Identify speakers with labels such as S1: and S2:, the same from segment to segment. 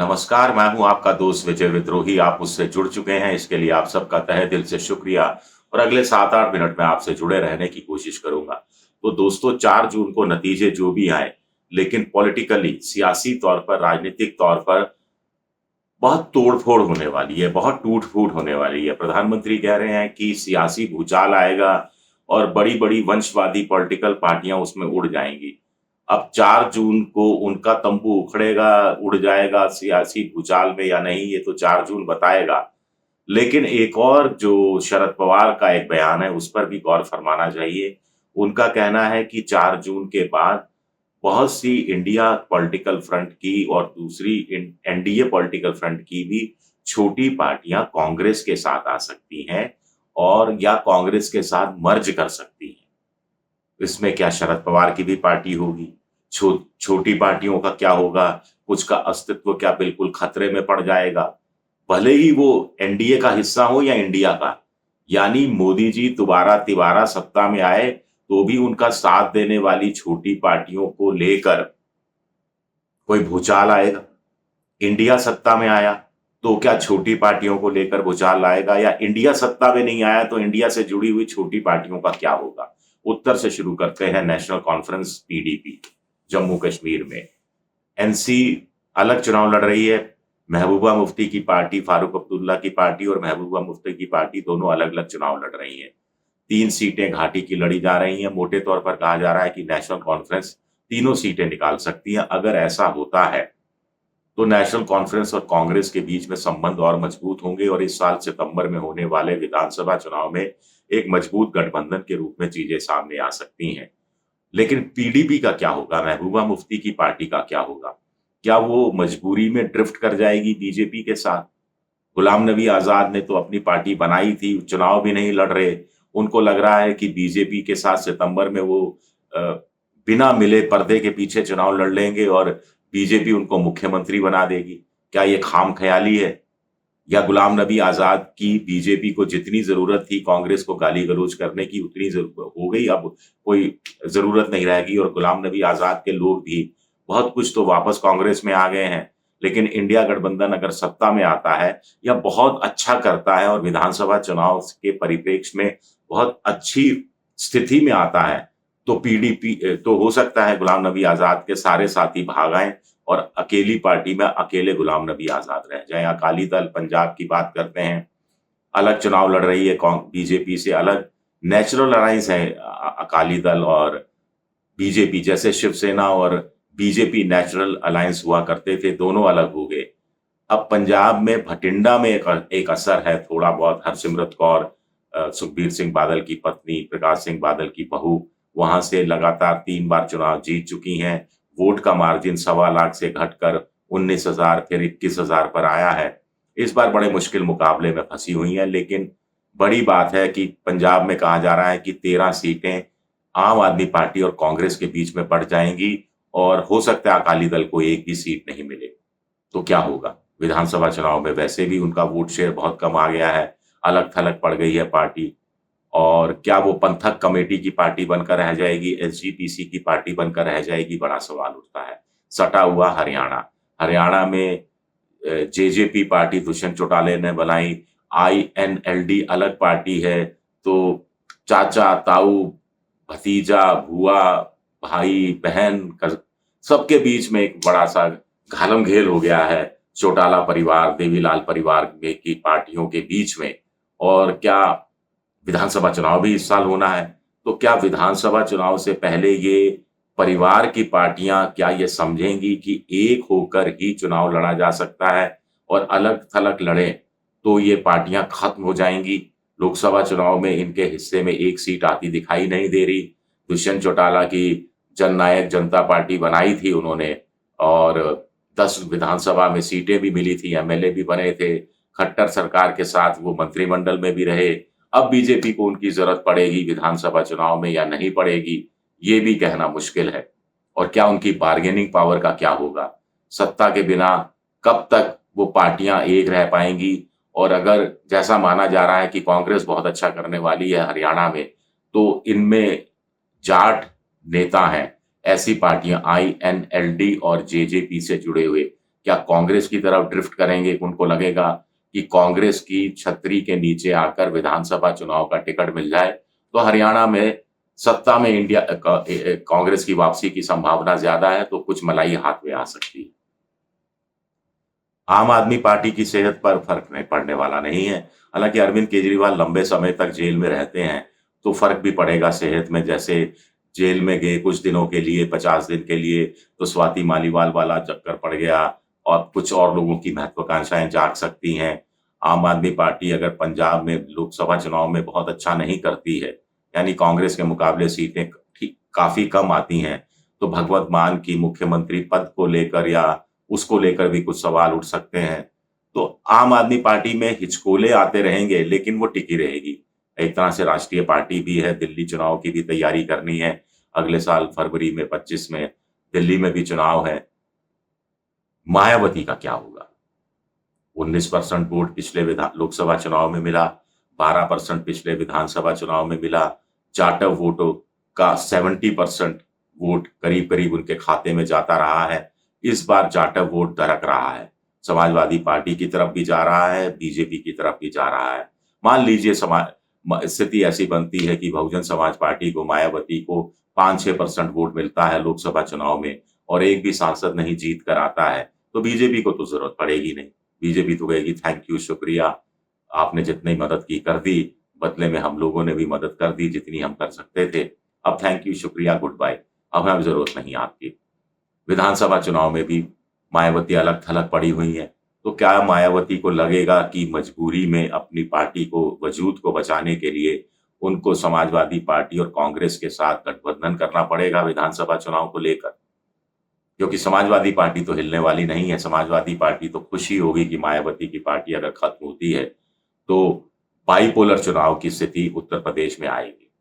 S1: नमस्कार, मैं हूँ आपका दोस्त विजय विद्रोही। आप मुझसे जुड़ चुके हैं, इसके लिए आप सबका तहे दिल से शुक्रिया और अगले 7-8 मिनट में आपसे जुड़े रहने की कोशिश करूँगा। तो दोस्तों 4 जून को नतीजे जो भी आए, लेकिन पॉलिटिकली सियासी तौर पर, राजनीतिक तौर पर बहुत तोड़-फोड़ होने वाली है, बहुत टूट-फूट होने वाली है। प्रधानमंत्री कह रहे हैं कि सियासी भूचाल आएगा और बड़ी-बड़ी वंशवादी पॉलिटिकल पार्टियाँ उसमें उड़ जाएँगी। अब 4 जून को उनका तंबू उखड़ेगा, उड़ जाएगा सियासी भूचाल में या नहीं, ये तो 4 जून बताएगा। लेकिन एक और जो शरद पवार का एक बयान है, उस पर भी गौर फरमाना चाहिए। उनका कहना है कि 4 जून के बाद बहुत सी इंडिया पॉलिटिकल फ्रंट की और दूसरी एनडीए पॉलिटिकल फ्रंट की भी छोटी पार्टियां कांग्रेस के साथ आ सकती हैं और या कांग्रेस के साथ मर्ज कर सकती हैं। इसमें क्या शरद पवार की भी पार्टी होगी? छोटी पार्टियों का क्या होगा? कुछ का अस्तित्व क्या बिल्कुल खतरे में पड़ जाएगा? भले ही वो एनडीए का हिस्सा हो या इंडिया का। यानी मोदी जी दोबारा तिबारा सत्ता में आए, तो भी उनका साथ देने वाली छोटी पार्टियों को लेकर कोई भूचाल आएगा। इंडिया सत्ता में आया, तो क्या छोटी पार्टियों को लेकर भूचाल आएगा या इंडिया सत्ता में नहीं आया, तो इंडिया से जुड़ी हुई छोटी पार्टियों का क्या होगा? उत्तर से शुरू करते हैं। National conference PDP, Jammu Kashmir में। एनसी अलग चुनाव लड़ रही है। महबूबा मुफ्ती की पार्टी, फारूक अब्दुल्ला की पार्टी और महबूबा मुफ्ती की पार्टी दोनों अलग-अलग चुनाव लड़ रही हैं। 3 सीटें घाटी की लड़ी जा रही हैं। मोटे तौर पर कहा जा रहा है कि नेशनल कॉन्फ्रेंस तीनों सीटें निकाल सकती है। अगर ऐसा होता है, तो नेशनल कॉन्फ्रेंस और कांग्रेस के बीच में संबंध और मजबूत होंगे और इस साल सितंबर में होने वाले विधानसभा चुनाव में एक मजबूत गठबंधन के रूप में चीजें सामने आ सकती हैं। लेकिन पीडीपी का क्या होगा? महबूबा मुफ्ती की पार्टी का क्या होगा? क्या वो मजबूरी में ड्रिफ्ट कर जाएगी बीजेपी के साथ? गुलाम नबी आजाद ने तो अपनी पार्टी बनाई थी, चुनाव भी नहीं लड़ रहे। उनको लग रहा है कि बीजेपी के साथ सितंबर में वो अ, बिना मिले पर्दे के पीछे चुनाव लड़ लेंगे और बीजेपी उनको मुख्यमंत्री बना देगी। क्या ये खामख्याली है? या गुलाम नबी आजाद की बीजेपी को जितनी जरूरत थी कांग्रेस को गाली-गलौज करने की, उतनी हो गई, अब कोई जरूरत नहीं रहेगी और गुलाम नबी आजाद के लोग भी बहुत कुछ तो वापस कांग्रेस में आ गए हैं। लेकिन इंडिया गठबंधन अगर सत्ता में आता है या बहुत अच्छा करता है और विधानसभा चुनाव के परिप्रेक्ष्य में बहुत अच्छी स्थिति में आता है, तो पीडीपी तो हो सकता है गुलाम नबी आजाद के सारे साथी भाग आएं और अकेली पार्टी में अकेले गुलाम नबी आजाद रह जाएं। अकाली दल पंजाब की बात करते हैं, अलग चुनाव लड़ रही है बीजेपी से अलग। नेचुरल अलायंस है अकाली दल और बीजेपी, जैसे शिवसेना और बीजेपी नेचुरल अलायंस हुआ करते थे, दोनों अलग हो गए। अब पंजाब में भटिंडा में एक असर है थोड़ा बहुत। हरसिमरत कौर, सुखबीर सिंह बादल की पत्नी, प्रकाश सिंह बादल की बहू, वहां से लगातार 3 बार चुनाव जीत चुकी हैं। वोट का मार्जिन 1.25 लाख से घटकर 19,000 फिर 21,000 पर आया है। इस बार बड़े मुश्किल मुकाबले में फंसी हुई हैं, लेकिन बड़ी बात है कि पंजाब में कहा जा रहा है कि 13 सीटें आम आदमी पार्टी और कांग्रेस के बीच में बढ़ जाएंगी और हो सकता है अकाली दल को एक भी सीट नहीं मिले। तो क्या होगा? विधानसभा चुनाव में वैसे भी उनका वोट शेयर बहुत कम आ गया है, अलग-थलग पड़ गई है पार्टी। और क्या वो पंथक कमेटी की पार्टी बनकर रह जाएगी, एसजीपीसी की पार्टी बनकर रह जाएगी? बड़ा सवाल उठता है। सटा हुआ हरियाणा, हरियाणा में जेजेपी पार्टी दुष्यंत चौटाला ने बनाई, आईएनएलडी अलग पार्टी है, तो चाचा, ताऊ, भतीजा, बुआ, भाई, बहन, सबके बीच में एक बड़ा-सा घालम-घेल हो गया है चौटाला परिवार, देवीलाल परिवार में की पार्टियों के बीच में। और क्या विधानसभा चुनाव भी इस साल होना है, तो क्या विधानसभा चुनाव से पहले ये परिवार की पार्टियां क्या ये समझेंगी कि एक होकर ही चुनाव लड़ा जा सकता है और अलग-थलग लड़ें तो ये पार्टियां खत्म हो जाएंगी? लोकसभा चुनाव में इनके हिस्से में एक सीट आती दिखाई नहीं दे रही। दुष्यंत चौटाला की जननायक जनता पार्टी बनाई थी उन्होंने और 10 विधानसभा में सीटें भी मिली थी, एमएलए भी बने थे। खट्टर सरकार के साथ वो मंत्रिमंडल में भी रहे। अब बीजेपी को उनकी जरूरत पड़ेगी विधानसभा चुनाव में या नहीं पड़ेगी, ये भी कहना मुश्किल है। और क्या उनकी बार्गेनिंग पावर का क्या होगा? सत्ता के बिना कब तक वो पार्टियां एक रह पाएंगी? और अगर जैसा माना जा रहा है कि कांग्रेस बहुत अच्छा करने वाली है हरियाणा में, तो इनमें जाट नेता हैं, ऐसी पार्टियां आईएनएलडी और जेजेपी से जुड़े हुए, क्या कांग्रेस की तरफ ड्रिफ्ट करेंगे? उनको लगेगा कि कांग्रेस की छतरी के नीचे आकर विधानसभा चुनाव का टिकट मिल जाए तो हरियाणा में सत्ता में कांग्रेस की वापसी की संभावना ज्यादा है, तो कुछ मलाई हाथ में आ सकती है। आम आदमी पार्टी की सेहत पर फर्क नहीं पड़ने वाला नहीं है। हालांकि अरविंद केजरीवाल लंबे समय तक जेल में रहते हैं, तो फर्क भी पड़ेगा सेहत में। जैसे जेल में गए कुछ दिनों के लिए, 50 दिन के लिए, तो स्वाति मालीवाल वाला चक्कर पड़ गया और कुछ और लोगों की महत्वाकांक्षाएं जाग सकती हैं। आम आदमी पार्टी अगर पंजाब में लोकसभा चुनाव में बहुत अच्छा नहीं करती है, यानी कांग्रेस के मुकाबले सीटें ठीक काफी कम आती हैं, तो भगवत मान की मुख्यमंत्री पद को लेकर या उसको लेकर भी कुछ सवाल उठ सकते हैं। तो आम आदमी पार्टी में हिचकोले आते रहेंगे, लेकिन वो टिकी रहेगी। एक तरह से राष्ट्रीय पार्टी भी है, दिल्ली चुनाव की भी तैयारी करनी है। अगले साल फरवरी में 25 में दिल्ली में भी चुनाव है। मायावती का क्या होगा? 19% वोट पिछले लोकसभा चुनाव में मिला, 12% पिछले विधानसभा चुनाव में मिला। जाटव वोटों का 70% वोट करीब करीब उनके खाते में जाता रहा है। इस बार जाटव वोट दरक रहा है, समाजवादी पार्टी की तरफ भी जा रहा है, बीजेपी की तरफ भी जा रहा है। मान लीजिए स्थिति ऐसी बनती है कि बहुजन समाज पार्टी को, मायावती को 5-6% वोट मिलता है लोकसभा चुनाव में और एक भी सांसद नहीं जीत कर आता है, तो बीजेपी को तो जरूरत पड़ेगी नहीं। बीजेपी तो कहेगी थैंक यू, शुक्रिया, आपने जितनी मदद की कर दी, बदले में हम लोगों ने भी मदद कर दी जितनी हम कर सकते थे। अब थैंक यू, शुक्रिया, गुड बाय, अब हमें जरूरत नहीं आपकी। विधानसभा चुनाव में भी मायावती अलग थलग पड़ी हुई है, तो क्या मायावती को लगेगा कि मजबूरी में अपनी पार्टी को, वजूद को बचाने के लिए उनको समाजवादी पार्टी और कांग्रेस के साथ गठबंधन करना पड़ेगा विधानसभा चुनाव को लेकर? क्योंकि समाजवादी पार्टी तो हिलने वाली नहीं है। समाजवादी पार्टी तो खुशी होगी कि मायावती की पार्टी अगर खत्म होती है तो बाइपोलर चुनाव की स्थिति उत्तर प्रदेश में आएगी।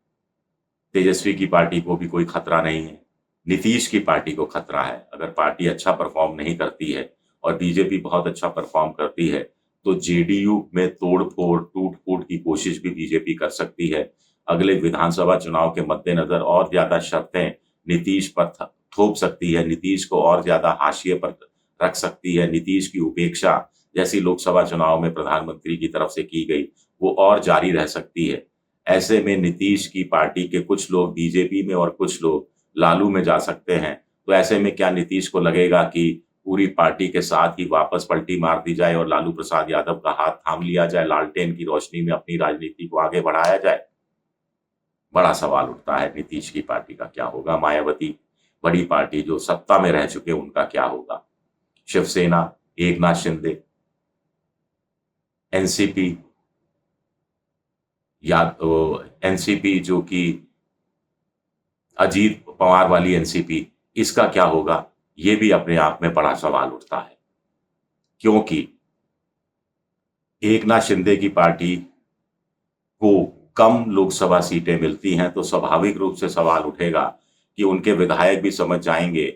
S1: तेजस्वी की पार्टी को भी कोई खतरा नहीं है, नीतीश की पार्टी को खतरा है। अगर पार्टी अच्छा परफॉर्म नहीं करती है और बीजेपी बहुत अच्छा परफॉर्म करती है, तो जेडीयू में तोड़-फोड़, टूट-फूट की कोशिश भी बीजेपी कर सकती है। अगले विधानसभा चुनाव के मद्देनजर और ज्यादा शर्तें नीतीश पर थोप सकती है, नीतीश को और ज्यादा हाशिए पर रख सकती है। नीतीश की उपेक्षा जैसी लोकसभा चुनाव में प्रधानमंत्री की तरफ से की गई, वो और जारी रह सकती है। ऐसे में नीतीश की पार्टी के कुछ लोग बीजेपी में और कुछ लोग लालू में जा सकते हैं। तो ऐसे में क्या नीतीश को लगेगा कि पूरी पार्टी के साथ ही वापस पलटी मार दी जाए और लालू प्रसाद यादव का हाथ थाम लिया जाए, लालटेन की रोशनी में अपनी राजनीति को आगे बढ़ाया जाए? बड़ा सवाल उठता है नीतीश की पार्टी का क्या होगा। मायावती बड़ी पार्टी जो सत्ता में रह चुके, उनका क्या होगा? शिवसेना, एकनाथ शिंदे, एनसीपी, या एनसीपी जो कि अजीत पवार वाली एनसीपी, इसका क्या होगा? ये भी अपने आप में बड़ा सवाल उठता है, क्योंकि एकनाथ शिंदे की पार्टी को कम लोकसभा सीटें मिलती हैं, तो स्वाभाविक रूप से सवाल उठेगा कि उनके विधायक भी समझ जाएंगे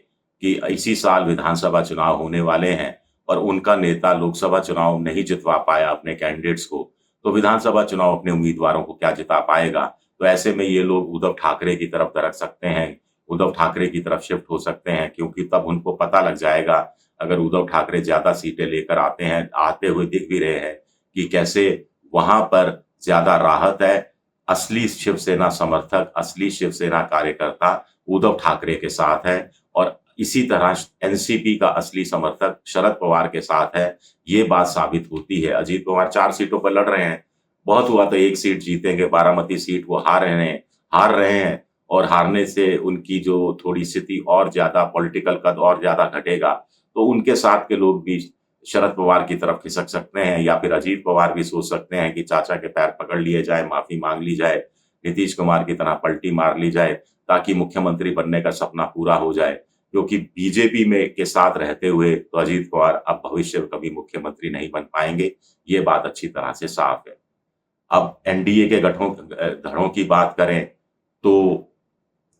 S1: कि इसी साल विधानसभा चुनाव होने वाले हैं और उनका नेता लोकसभा चुनाव नहीं जितवा पाया अपने कैंडिडेट्स को, तो विधानसभा चुनाव अपने उम्मीदवारों को क्या जिता पाएगा? तो ऐसे में ये लोग उद्धव ठाकरे की तरफ दरक सकते हैं, उद्धव ठाकरे की तरफ शिफ्ट हो सकते हैं, क्योंकि तब उनको पता लग जाएगा, अगर उद्धव ठाकरे ज्यादा सीटें लेकर आते हैं, आते हुए दिख भी रहे हैं कि कैसे वहां पर ज्यादा राहत है। असली शिवसेना समर्थक, असली शिवसेना कार्यकर्ता उद्धव ठाकरे के साथ है और इसी तरह एनसीपी का असली समर्थक शरद पवार के साथ है। ये बात साबित होती है। अजीत पवार 4 सीटों पर लड़ रहे हैं, बहुत हुआ तो 1 सीट जीतेंगे, बारामती सीट वो हार रहे हैं और हारने से उनकी जो थोड़ी स्थिति और ज्यादा, पॉलिटिकल कद और ज्यादा घटेगा, तो उनके साथ के लोग भी शरद पवार की तरफ खिसक सकते हैं, या फिर अजीत पवार भी सोच सकते हैं कि चाचा के पैर पकड़ लिए जाए, माफी मांग ली जाए, नीतीश कुमार की तरह पलटी मार ली जाए, ताकि मुख्यमंत्री बनने का सपना पूरा हो जाए। क्योंकि बीजेपी में के साथ रहते हुए तो अजीत पवार अब भविष्य में कभी मुख्यमंत्री नहीं बन पाएंगे, ये बात अच्छी तरह से साफ है। अब एनडीए के धड़ों की बात करें तो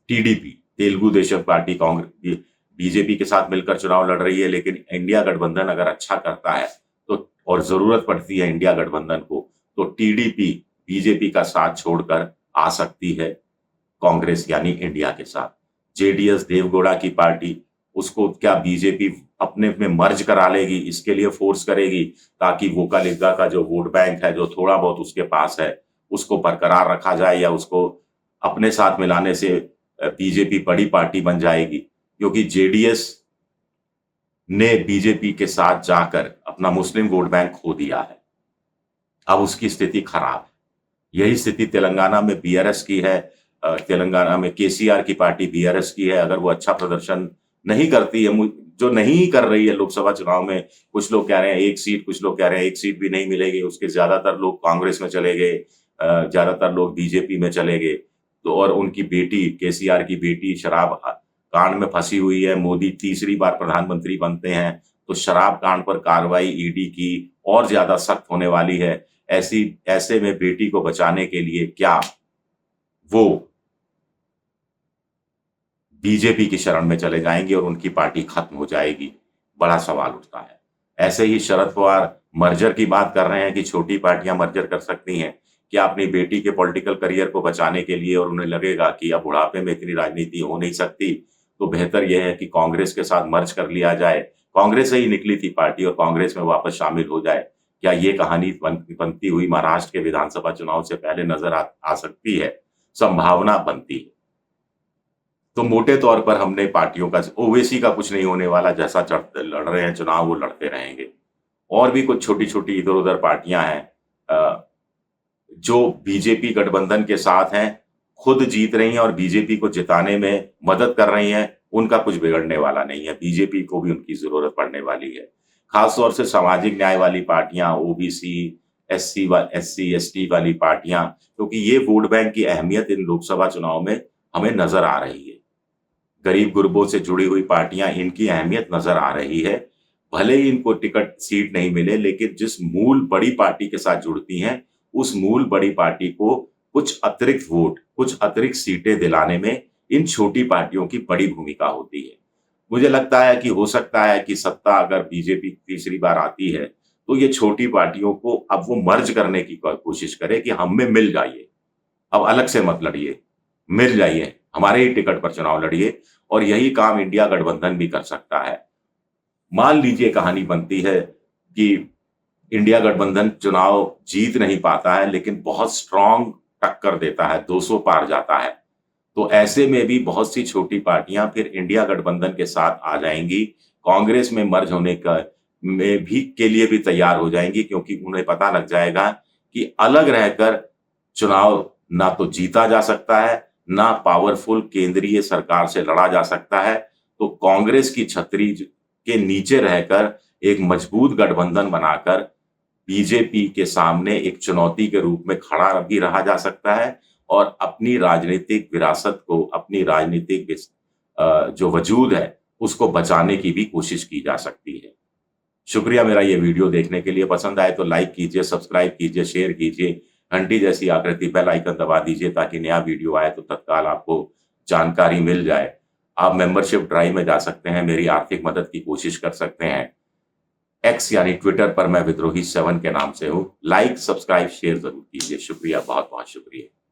S1: TDP, Telugu Desam party, Congress, BJP के साथ मिलकर चुनाव लड़ रही है, लेकिन इंडिया गठबंधन अगर अच्छा करता है तो, और जरूरत पड़ती है इंडिया गठबंधन को, तो टीडीपी बीजेपी का साथ छोड़कर आ सकती है कांग्रेस यानी इंडिया के साथ। जेडीएस, देवगौड़ा की पार्टी उसको क्या बीजेपी अपने में मर्ज करा लेगी, इसके लिए फोर्स करेगी ताकि वोकालिगा का जो वोट बैंक है, जो थोड़ा बहुत उसके पास है, उसको बरकरार रखा जाए, या उसको अपने साथ मिलाने से बीजेपी बड़ी पार्टी बन जाएगी। क्योंकि जेडीएस ने बीजेपी के साथ जाकर अपना मुस्लिम वोट बैंक खो दिया है, अब उसकी स्थिति खराब है। यही स्थिति तेलंगाना में बीआरएस की है। तेलंगाना में केसीआर की पार्टी बीआरएस की है। अगर वो अच्छा प्रदर्शन नहीं करती है, जो नहीं कर रही है लोकसभा चुनाव में, कुछ लोग कह रहे हैं एक सीट, कुछ लोग कह रहे हैं एक सीट भी नहीं मिलेगी, उसके ज्यादातर लोग कांग्रेस में चले गए, ज्यादातर लोग बीजेपी में चले गए। तो और उनकी बेटी, केसीआर की बेटी शराब कांड में फंसी हुई है। मोदी तीसरी बार प्रधानमंत्री बनते हैं तो शराब कांड पर कार्रवाई ईडी की और ज्यादा सख्त होने वाली है। ऐसे में बेटी को बचाने के लिए क्या वो बीजेपी की शरण में चले जाएंगे और उनकी पार्टी खत्म हो जाएगी? बड़ा सवाल उठता है। ऐसे ही शरद पवार मर्जर की बात कर रहे हैं कि छोटी पार्टियां मर्जर कर सकती हैं। क्या अपनी बेटी के पॉलिटिकल करियर को बचाने के लिए, और उन्हें लगेगा कि अब बुढ़ापे में इतनी राजनीति हो नहीं सकती, तो बेहतर यह है कि कांग्रेस के साथ मर्ज कर लिया जाए, कांग्रेस से ही निकली थी पार्टी और कांग्रेस में वापस शामिल हो जाए? क्या ये कहानी बनती हुई महाराष्ट्र के विधानसभा चुनाव से पहले नजर आ सकती है? संभावना बनती है। तो मोटे तौर पर हमने पार्टियों का, ओवैसी का कुछ नहीं होने वाला, जैसा लड़ रहे हैं चुनाव वो लड़ते रहेंगे। और भी कुछ छोटी छोटी इधर उधर पार्टियां हैं जो बीजेपी गठबंधन के साथ हैं, खुद जीत रही हैं और बीजेपी को जिताने में मदद कर रही हैं, उनका कुछ बिगड़ने वाला नहीं है। बीजेपी को भी उनकी जरूरत पड़ने वाली है। खासतौर से सामाजिक न्याय वाली पार्टियां, ओबीसी, एससी एसटी वाली पार्टियां, क्योंकि ये वोट बैंक की अहमियत इन लोकसभा चुनाव में हमें नजर आ रही है। गरीब गुरबों से जुड़ी हुई पार्टियां, इनकी अहमियत नजर आ रही है। भले ही इनको टिकट सीट नहीं मिले, लेकिन जिस मूल बड़ी पार्टी के साथ जुड़ती हैं, उस मूल बड़ी पार्टी को कुछ अतिरिक्त वोट, कुछ अतिरिक्त सीटें दिलाने में इन छोटी पार्टियों की बड़ी भूमिका होती है। मुझे लगता है कि हो सकता है कि सत्ता अगर बीजेपी तीसरी बार आती है तो ये छोटी पार्टियों को अब वो मर्ज करने की कोशिश करे कि हम में मिल जाइए, अब अलग से मत लड़िए, मिल जाइए, हमारे ही टिकट पर चुनाव लड़िए। और यही काम इंडिया गठबंधन भी कर सकता है। मान लीजिए कहानी बनती है कि इंडिया गठबंधन चुनाव जीत नहीं पाता है, लेकिन बहुत स्ट्रांग टक्कर देता है, 200 पार जाता है, तो ऐसे में भी बहुत सी छोटी पार्टियां फिर इंडिया गठबंधन के साथ आ जाएंगी, कांग्रेस में मर्ज होने का में भी के लिए भी तैयार हो जाएंगी, क्योंकि उन्हें पता लग जाएगा कि अलग रहकर चुनाव ना तो जीता जा सकता है, ना पावरफुल केंद्रीय सरकार से लड़ा जा सकता है। तो कांग्रेस की छतरी के नीचे रहकर एक मजबूत गठबंधन बनाकर बीजेपी के सामने एक चुनौती के रूप में खड़ा भी रहा जा सकता है और अपनी राजनीतिक विरासत को, अपनी राजनीतिक जो वजूद है, उसको बचाने की भी कोशिश की जा सकती है। शुक्रिया मेरा ये वीडियो देखने के लिए। पसंद आए तो लाइक कीजिए, सब्सक्राइब कीजिए, शेयर कीजिए, घंटी जैसी आकृति बेल आइकन दबा दीजिए ताकि नया वीडियो आए तो तत्काल आपको जानकारी मिल जाए। आप मेंबरशिप ड्राइव में जा सकते हैं, मेरी आर्थिक मदद की कोशिश कर सकते हैं। एक्स यानी ट्विटर पर मैं विद्रोही 7 के नाम से हूं। लाइक, सब्सक्राइब, शेयर जरूर कीजिए। शुक्रिया, बहुत बहुत शुक्रिया।